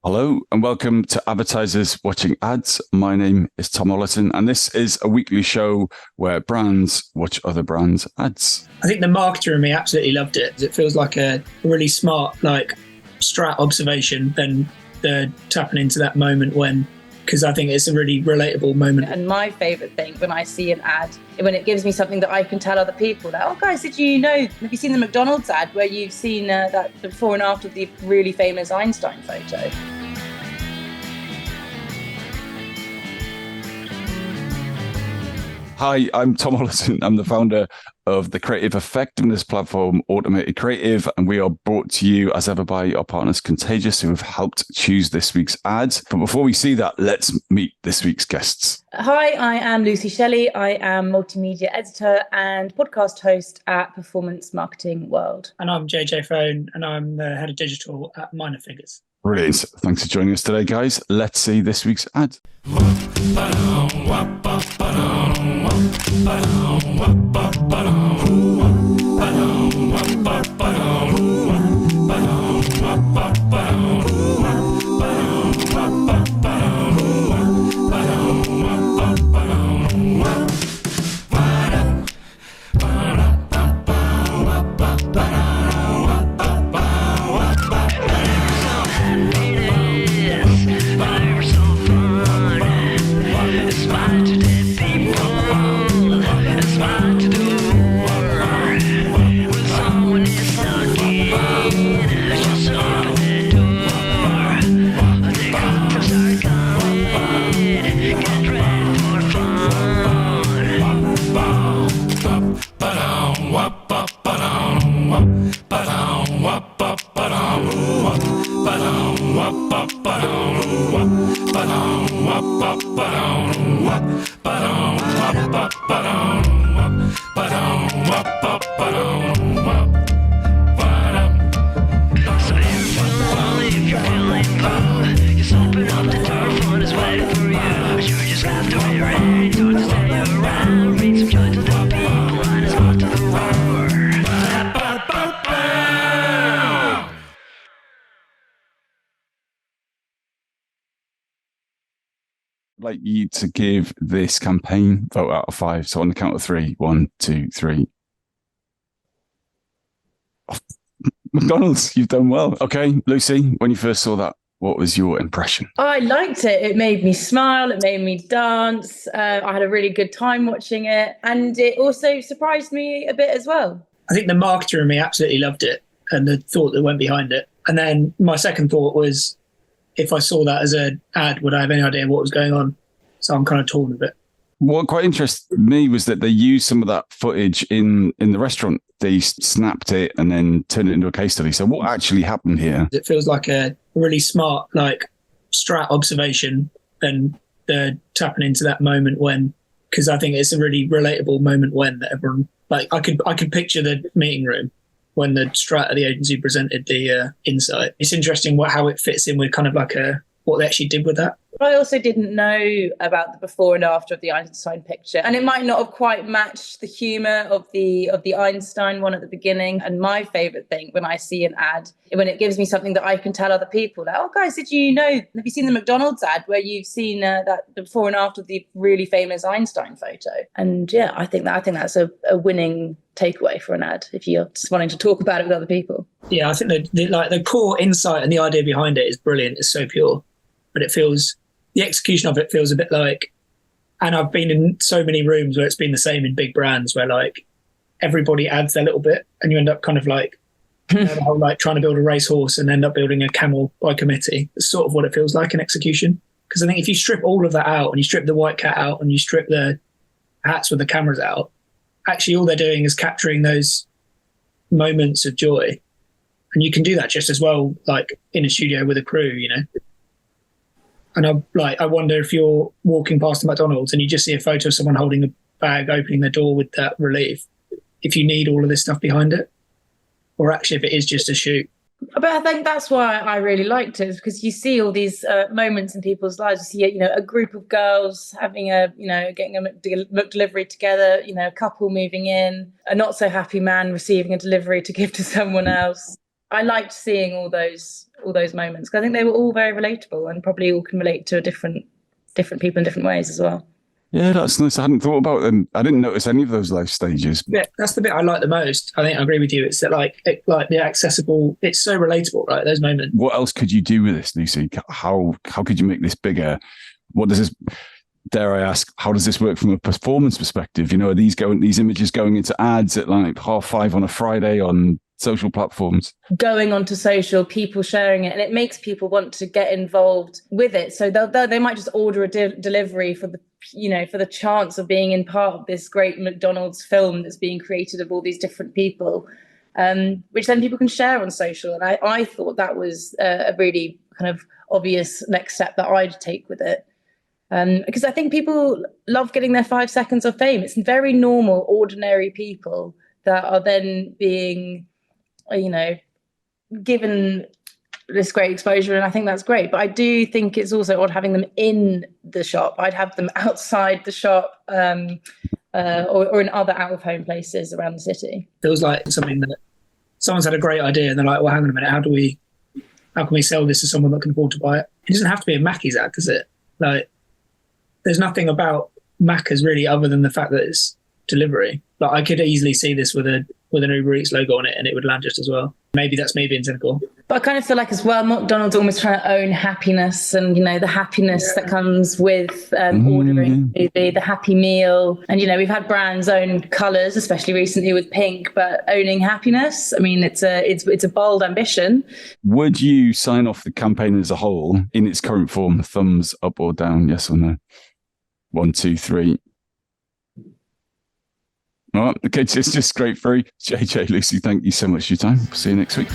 Hello and welcome to Advertisers Watching Ads. My name is Tom Ollerton and this is a weekly show where brands watch other brands' ads. I think the marketer in me absolutely loved it. It feels like a really smart, strat observation than the tapping into that moment because I think it's a really relatable moment. And my favourite thing when I see an ad, when it gives me something that I can tell other people, like, oh guys, have you seen the McDonald's ad where you've seen that before and after the really famous Einstein photo? Hi, I'm Tom Ollerton. I'm the founder of the creative effectiveness platform, Automated Creative, and we are brought to you as ever by our partners Contagious, who have helped choose this week's ads. But before we see that, let's meet this week's guests. Hi, I am Lucy Shelley. I am multimedia editor and podcast host at Performance Marketing World. And I'm JJ Foan, and I'm the head of digital at Minor Figures. Brilliant. Thanks for joining us today, guys. Let's see this week's ad. I'd like you to give this campaign vote out of 5. So on the count of 3, 1, 2, 3. Oh, McDonald's, you've done well. Okay, Lucy, when you first saw that, what was your impression? I liked it. It made me smile. It made me dance. I had a really good time watching it. And it also surprised me a bit as well. I think the marketer in me absolutely loved it and the thought that went behind it. And then my second thought was, if I saw that as an ad, would I have any idea what was going on? So I'm kind of torn a bit. What quite interested me was that they used some of that footage in the restaurant. They snapped it and then turned it into a case study. So what actually happened here? It feels like a really smart, strat observation than the tapping into that moment because I think it's a really relatable moment that everyone, I could picture the meeting room when the strat at the agency presented the insight. It's interesting how it fits in with kind of what they actually did with that. I also didn't know about the before and after of the Einstein picture, and it might not have quite matched the humour of the Einstein one at the beginning. And my favourite thing when I see an ad, when it gives me something that I can tell other people, like, oh guys, have you seen the McDonald's ad where you've seen that before and after the really famous Einstein photo? And yeah, I think that's a winning takeaway for an ad if you're just wanting to talk about it with other people. Yeah, I think the core insight and the idea behind it is brilliant. It's so pure, but the execution of it feels a bit and I've been in so many rooms where it's been the same in big brands where everybody adds their little bit and you end up kind of the whole trying to build a racehorse and end up building a camel by committee. It's sort of what it feels like in execution. Because I think if you strip all of that out and you strip the white cat out and you strip the hats with the cameras out, actually all they're doing is capturing those moments of joy. And you can do that just as well, in a studio with a crew, And I wonder if you're walking past the McDonald's and you just see a photo of someone holding a bag, opening the door with that relief, if you need all of this stuff behind it, or actually if it is just a shoot. But I think that's why I really liked it, because you see all these moments in people's lives. You see, a group of girls having getting a McDelivery together, a couple moving in, a not so happy man receiving a delivery to give to someone else. I liked seeing all those all those moments. 'Cause I think they were all very relatable and probably all can relate to different people in different ways as well. Yeah, that's nice. I hadn't thought about them. I didn't notice any of those life stages. Yeah, that's the bit I like the most. I think I agree with you. It's that like the accessible. It's so relatable, right? Those moments. What else could you do with this, Lucy? How could you make this bigger? What does this? Dare I ask? How does this work from a performance perspective? Are these images going into ads at like 5:30 on a Friday on social platforms? Going onto social, people sharing it, and it makes people want to get involved with it. So they might just order a delivery for the chance of being in part of this great McDonald's film that's being created of all these different people, which then people can share on social. And I thought that was a really kind of obvious next step that I'd take with it. Because I think people love getting their 5 seconds of fame. It's very normal, ordinary people that are then being given this great exposure, and I think that's great. But I do think it's also odd having them in the shop. I'd have them outside the shop, or in other out-of-home places around the city. Feels like something that someone's had a great idea, and they're like, "Well, hang on a minute, how can we sell this to someone that can afford to buy it?" It doesn't have to be a Mackey's ad, does it? Like, there's nothing about Macca's really other than the fact that it's delivery. Like, I could easily see this with an Uber Eats logo on it, and it would land just as well. Maybe that's me being cynical. But I kind of feel like as well, McDonald's almost trying to own happiness, and the happiness that comes with ordering the Happy Meal. And we've had brands own colours, especially recently with pink, but owning happiness. I mean, it's a bold ambition. Would you sign off the campaign as a whole in its current form? Thumbs up or down? Yes or no? 1, 2, 3. All right, okay, it's just great. JJ, Lucy, thank you so much for your time. See you next week.